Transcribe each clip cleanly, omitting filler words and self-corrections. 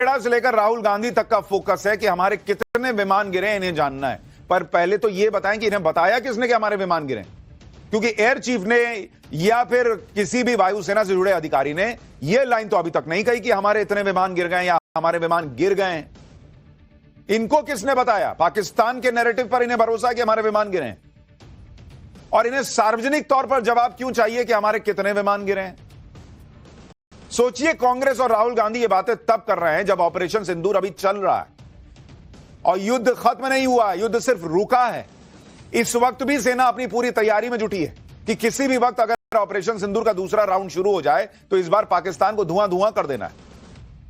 खेड़ा से लेकर राहुल गांधी तक का फोकस है कि हमारे कितने विमान गिरे इन्हें जानना है। पर पहले तो यह बताएं कि इन्हें बताया किसने कि हमारे विमान गिरे, क्योंकि एयर चीफ ने या फिर किसी भी वायुसेना से जुड़े अधिकारी ने यह लाइन तो अभी तक नहीं कही कि हमारे इतने विमान गिर गए या हमारे विमान गिर गए हैं। इनको किसने बताया? पाकिस्तान के नैरेटिव पर इन्हें भरोसा है कि हमारे विमान गिरे हैं, और इन्हें सार्वजनिक तौर पर जवाब क्यों चाहिए कि हमारे कितने विमान गिरे हैं? सोचिए, कांग्रेस और राहुल गांधी ये बातें तब कर रहे हैं जब ऑपरेशन सिंदूर अभी चल रहा है और युद्ध खत्म नहीं हुआ, युद्ध सिर्फ रुका है। इस वक्त भी सेना अपनी पूरी तैयारी में जुटी है कि किसी भी वक्त अगर ऑपरेशन सिंदूर का दूसरा राउंड शुरू हो जाए तो इस बार पाकिस्तान को धुआं धुआं कर देना है।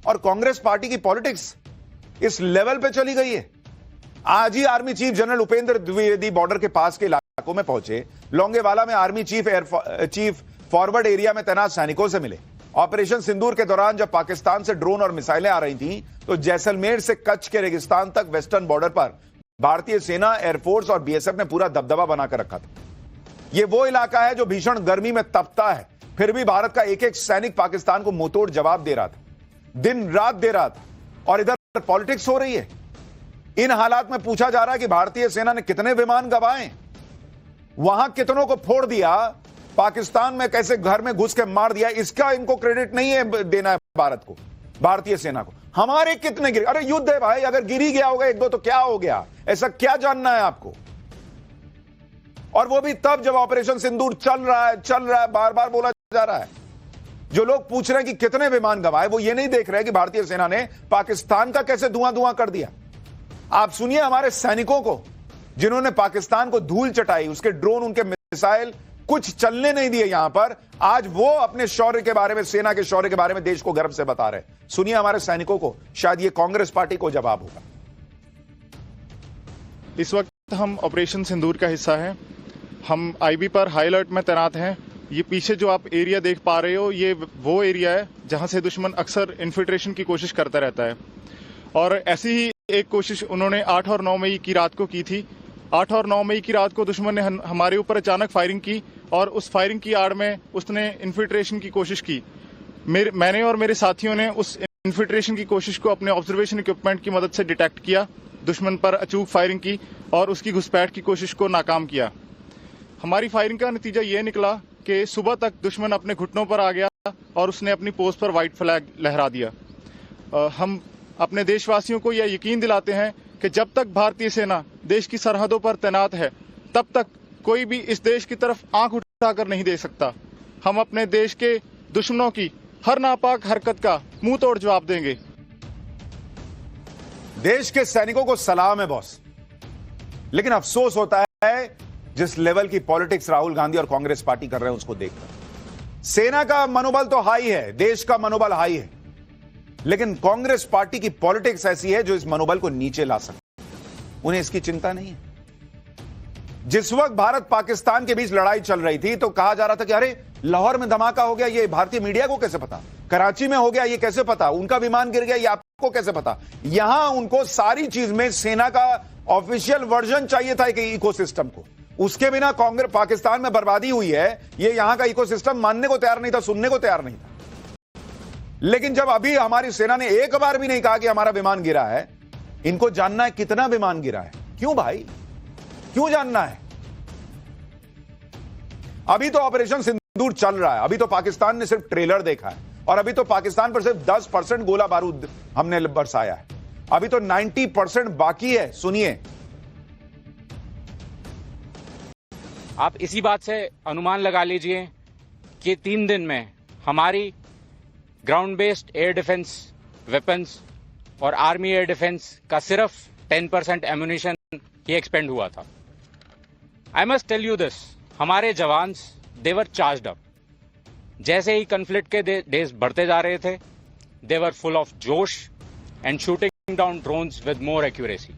और कांग्रेस पार्टी की पॉलिटिक्स इस लेवल पे चली गई है। आज ही army chief general Upendra Dwivedi border के पास के इलाकों में पहुंचे, लोंगेवाला में आर्मी चीफ फॉरवर्ड एरिया में तैनात सैनिकों से मिले। ऑपरेशन सिंदूर के दौरान जब पाकिस्तान से ड्रोन और मिसाइलें आ रही थीं, तो जैसलमेर से कच्छ के रेगिस्तान तक वेस्टर्न बॉर्डर पर भारतीय सेना, एयरफोर्स और बीएसएफ ने पूरा दबदबा बनाकर रखा था। यह वो इलाका है जो भीषण गर्मी में तपता है, फिर भी भारत का एक एक सैनिक पाकिस्तान को मुंहतोड़ जवाब दे रहा था, दिन रात दे रहा था। और इधर पॉलिटिक्स हो रही है। इन हालात में पूछा जा रहा है कि भारतीय सेना ने कितने विमान गंवाए, वहां कितनों को फोड़ दिया, पाकिस्तान में कैसे घर में घुस के मार दिया। इसका इनको क्रेडिट नहीं है देना है भारत को, भारतीय सेना को। हमारे कितने गिरे? अरे युद्ध है भाई, अगर गिर ही गया होगा एक दो तो क्या हो गया? ऐसा क्या जानना है आपको? और वो भी तब जब ऑपरेशन सिंदूर चल रहा है, बार बार बोला जा रहा है। जो लोग पूछ रहे हैं कि कितने विमान गंवाए, वो ये नहीं देख रहे कि भारतीय सेना ने पाकिस्तान का कैसे धुआं धुआं कर दिया। आप सुनिए हमारे सैनिकों को, जिन्होंने पाकिस्तान को धूल चटाई, उसके ड्रोन, उनके मिसाइल कुछ चलने नहीं दिए यहां पर। आज वो अपने शौर्य के बारे में, सेना के शौर्य के बारे में देश को गर्व से बता रहे हैं। सुनिए हमारे सैनिकों को, शायद ये कांग्रेस पार्टी को जवाब होगा। इस वक्त हम ऑपरेशन सिंदूर का हिस्सा हैं। हम आईबी पर हाई अलर्ट में तैनात हैं। ये पीछे जो आप एरिया देख पा रहे हो, ये वो एरिया है जहां से दुश्मन अक्सर इन्फिल्ट्रेशन की कोशिश करता रहता है। और ऐसी ही एक कोशिश उन्होंने 8 और 9 मई की रात को की थी। 8 और 9 मई की रात को दुश्मन ने हमारे ऊपर अचानक फायरिंग की, और उस फायरिंग की आड़ में उसने इन्फिल्ट्रेशन की कोशिश की। मैंने और मेरे साथियों ने उस इन्फिल्ट्रेशन की कोशिश को अपने ऑब्जर्वेशन इक्विपमेंट की मदद से डिटेक्ट किया, दुश्मन पर अचूक फायरिंग की और उसकी घुसपैठ की कोशिश को नाकाम किया। हमारी फायरिंग का नतीजा ये निकला कि सुबह तक दुश्मन अपने घुटनों पर आ गया और उसने अपनी पोस्ट पर व्हाइट फ्लैग लहरा दिया। हम अपने देशवासियों को यह यकीन दिलाते हैं कि जब तक भारतीय सेना देश की सरहदों पर तैनात है, तब तक कोई भी इस देश की तरफ आंख उठाकर नहीं देख सकता। हम अपने देश के दुश्मनों की हर नापाक हरकत का मुंह तोड़ जवाब देंगे। देश के सैनिकों को सलाम है बॉस, लेकिन अफसोस होता है जिस लेवल की पॉलिटिक्स राहुल गांधी और कांग्रेस पार्टी कर रहे हैं उसको देखकर। सेना का मनोबल तो हाई है, देश का मनोबल हाई है, लेकिन कांग्रेस पार्टी की पॉलिटिक्स ऐसी है जो इस मनोबल को नीचे ला सकती है। उन्हें इसकी चिंता नहीं है। जिस वक्त भारत पाकिस्तान के बीच लड़ाई चल रही थी तो कहा जा रहा था कि अरे लाहौर में धमाका हो गया, ये भारतीय मीडिया को कैसे पता? कराची में हो गया, ये कैसे पता? उनका विमान गिर गया, ये आपको कैसे पता? यहां उनको सारी चीज में सेना का ऑफिशियल वर्जन चाहिए था, एक इकोसिस्टम को। उसके बिना कांग्रेस पाकिस्तान में बर्बादी हुई है, ये यहां का इकोसिस्टम मानने को तैयार नहीं था, सुनने को तैयार नहीं था। लेकिन जब अभी हमारी सेना ने एक बार भी नहीं कहा कि हमारा विमान गिरा है, इनको जानना है कितना विमान गिरा है। क्यों भाई, क्यों जानना है? अभी तो ऑपरेशन सिंदूर चल रहा है, अभी तो पाकिस्तान ने सिर्फ ट्रेलर देखा है, और अभी तो पाकिस्तान पर सिर्फ 10% गोला बारूद हमने बरसाया है। अभी तो 90% बाकी है। सुनिए। आप इसी बात से अनुमान लगा लीजिए कि 3 दिन में हमारी ground based air defence weapons और आर्मी एयर डिफेंस का सिर्फ 10% एम्यूनिशन ही एक्सपेंड हुआ था। I must tell you this, हमारे jawans they were charged up. जैसे ही कन्फ्लिक्ट के डेज बढ़ते जा रहे थे, दे वर फुल ऑफ जोश and shooting down drones with more accuracy.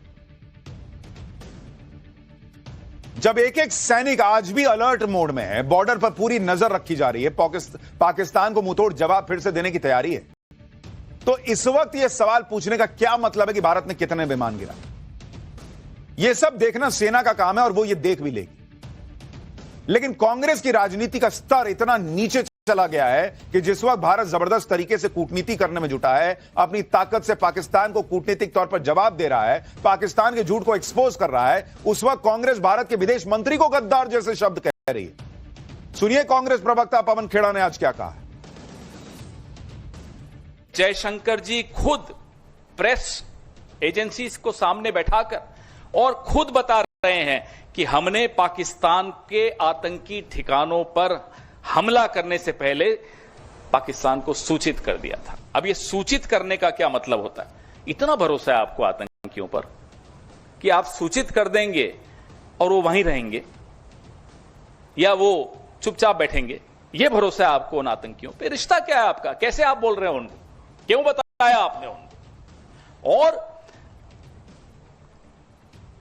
जब एक एक सैनिक आज भी अलर्ट मोड में है, बॉर्डर पर पूरी नजर रखी जा रही है, पाकिस्तान को मुंहतोड़ जवाब फिर से देने की तैयारी है, तो इस वक्त यह सवाल पूछने का क्या मतलब है कि भारत ने कितने विमान गिरा? यह सब देखना सेना का काम है और वो ये देख भी लेगी। लेकिन कांग्रेस की राजनीति का स्तर इतना नीचे चला गया है कि जिस वक्त भारत जबरदस्त तरीके से कूटनीति करने में जुटा है, अपनी ताकत से पाकिस्तान को कूटनीतिक तौर पर जवाब दे रहा है, पाकिस्तान के झूठ को एक्सपोज कर रहा है, उस वक्त कांग्रेस भारत के विदेश मंत्री को गद्दार जैसे शब्द कह रही है। सुनिए कांग्रेस प्रवक्ता पवन खेड़ा ने आज क्या कहा। जयशंकर जी खुद प्रेस एजेंसीज को सामने बैठाकर और खुद बता रहे हैं कि हमने पाकिस्तान के आतंकी ठिकानों पर हमला करने से पहले पाकिस्तान को सूचित कर दिया था। अब ये सूचित करने का क्या मतलब होता है? इतना भरोसा है आपको आतंकियों पर कि आप सूचित कर देंगे और वो वहीं रहेंगे या वो चुपचाप बैठेंगे? ये भरोसा है आपको उन आतंकियों पे? रिश्ता क्या है आपका? कैसे आप बोल रहे हैं उनको? क्यों बताया आपने उनको? और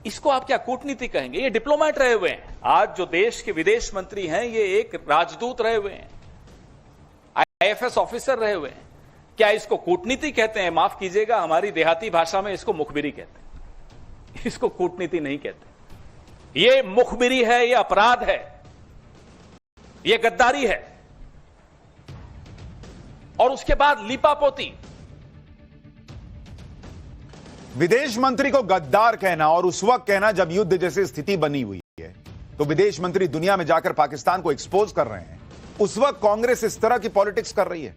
इसको आप क्या कूटनीति कहेंगे? ये डिप्लोमेट रहे हुए हैं। आज जो देश के विदेश मंत्री हैं ये एक राजदूत रहे हुए हैं, आईएफएस ऑफिसर रहे हुए हैं। क्या इसको कूटनीति कहते हैं? माफ कीजिएगा, हमारी देहाती भाषा में इसको मुखबिरी कहते हैं, इसको कूटनीति नहीं कहते। ये मुखबिरी है, ये अपराध है, ये गद्दारी है। और उसके बाद लीपापोती। विदेश मंत्री को गद्दार कहना और उस वक्त कहना जब युद्ध जैसी स्थिति बनी हुई है, तो विदेश मंत्री दुनिया में जाकर पाकिस्तान को एक्सपोज कर रहे हैं। उस वक्त कांग्रेस इस तरह की पॉलिटिक्स कर रही है।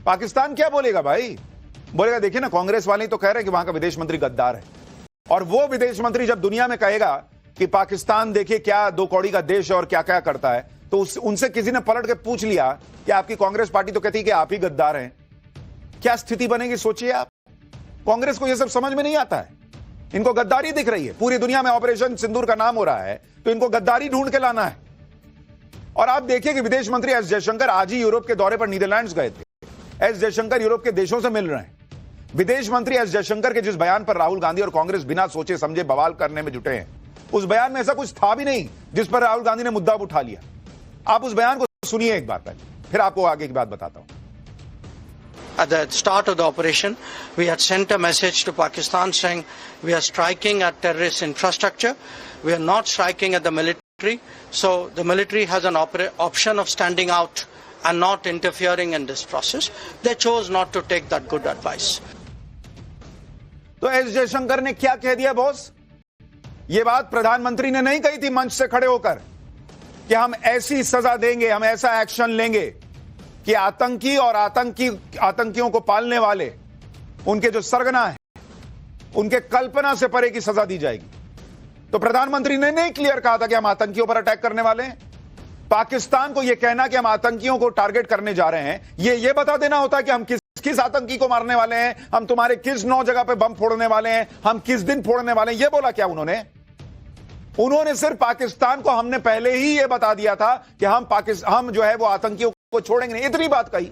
पाकिस्तान क्या बोलेगा भाई? बोलेगा देखिए ना, कांग्रेस वाले तो कह रहे हैं कि वहां का विदेश मंत्री गद्दार है। और वो विदेश मंत्री जब दुनिया में कहेगा कि पाकिस्तान देखिए क्या दो कौड़ी का देश है और क्या क्या करता है, तो उनसे किसी ने पलट के पूछ लिया कि आपकी कांग्रेस पार्टी तो कहती है कि आप ही गद्दार हैं। क्या स्थिति बनेगी सोचिए आप। कांग्रेस को यह सब समझ में नहीं आता है, इनको गद्दारी दिख रही है। पूरी दुनिया में ऑपरेशन सिंदूर का नाम हो रहा है, तो इनको गद्दारी ढूंढ के लाना है। और आप देखिए कि विदेश मंत्री एस जयशंकर आज ही यूरोप के दौरे पर नीदरलैंड्स गए थे। एस जयशंकर यूरोप के देशों से मिल रहे हैं। विदेश मंत्री एस जयशंकर के जिस बयान पर राहुल गांधी और कांग्रेस बिना सोचे समझे बवाल करने में जुटे हैं, उस बयान में ऐसा कुछ था भी नहीं जिस पर राहुल गांधी ने मुद्दा उठा लिया। आप उस बयान को सुनिए एक बार पहले, फिर आपको आगे की बात बताता हूं। At the start of the operation, we had sent a message to Pakistan saying we are striking at terrorist infrastructure. We are not striking at the military. So the military has an option of standing out and not interfering in this process. They chose not to take that good advice. तो S Jaishankar ने क्या कह दिया boss? ये बात प्रधानमंत्री ने नहीं कही थी मंच से खड़े होकर कि हम ऐसी सजा देंगे, हम ऐसा एक्शन लेंगे कि आतंकी और आतंकियों को पालने वाले, उनके जो सरगना है, उनके कल्पना से परे की सजा दी जाएगी। तो प्रधानमंत्री ने नहीं क्लियर कहा था कि हम आतंकियों पर अटैक करने वाले हैं। पाकिस्तान को यह कहना कि हम आतंकियों को टारगेट करने जा रहे हैं, ये बता देना होता है कि हम किस आतंकी को मारने वाले हैं, हम तुम्हारे किस 9 जगह पे बम फोड़ने वाले हैं, हम किस दिन फोड़ने वाले हैं। यह बोला क्या उन्होंने सिर्फ पाकिस्तान को हमने पहले ही यह बता दिया था कि हम जो है वो आतंकियों को छोड़ेंगे नहीं, इतनी बात कही।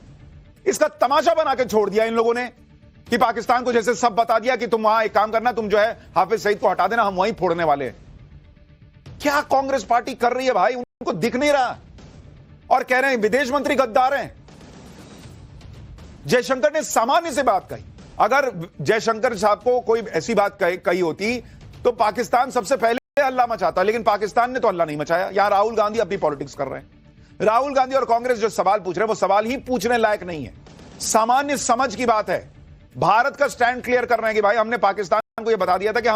इसका तमाशा बना के छोड़ दिया इन लोगों ने कि पाकिस्तान को जैसे सब बता दिया कि तुम वहां एक काम करना, तुम जो है हाफिज सईद को हटा देना, हम वहीं फोड़ने वाले हैं। क्या कांग्रेस पार्टी कर रही है भाई? उनको दिख नहीं रहा और कह रहे हैं विदेश मंत्री गद्दार हैं। जयशंकर ने सामान्य से बात कही। अगर जयशंकर साहब को कोई ऐसी बात कही होती तो पाकिस्तान सबसे पहले हल्ला मचाता, लेकिन पाकिस्तान ने तो हल्ला नहीं मचाया। यहां राहुल गांधी अपनी पॉलिटिक्स कर रहे हैं। राहुल गांधी और कांग्रेस जो सवाल पूछ रहे हैं वो सवाल ही पूछने लायक नहीं है, सामान्य समझ की बात है। भारत का स्टैंड क्लियर कर रहे हैं कि भाई हमने पाकिस्तान को यह बता दिया था कि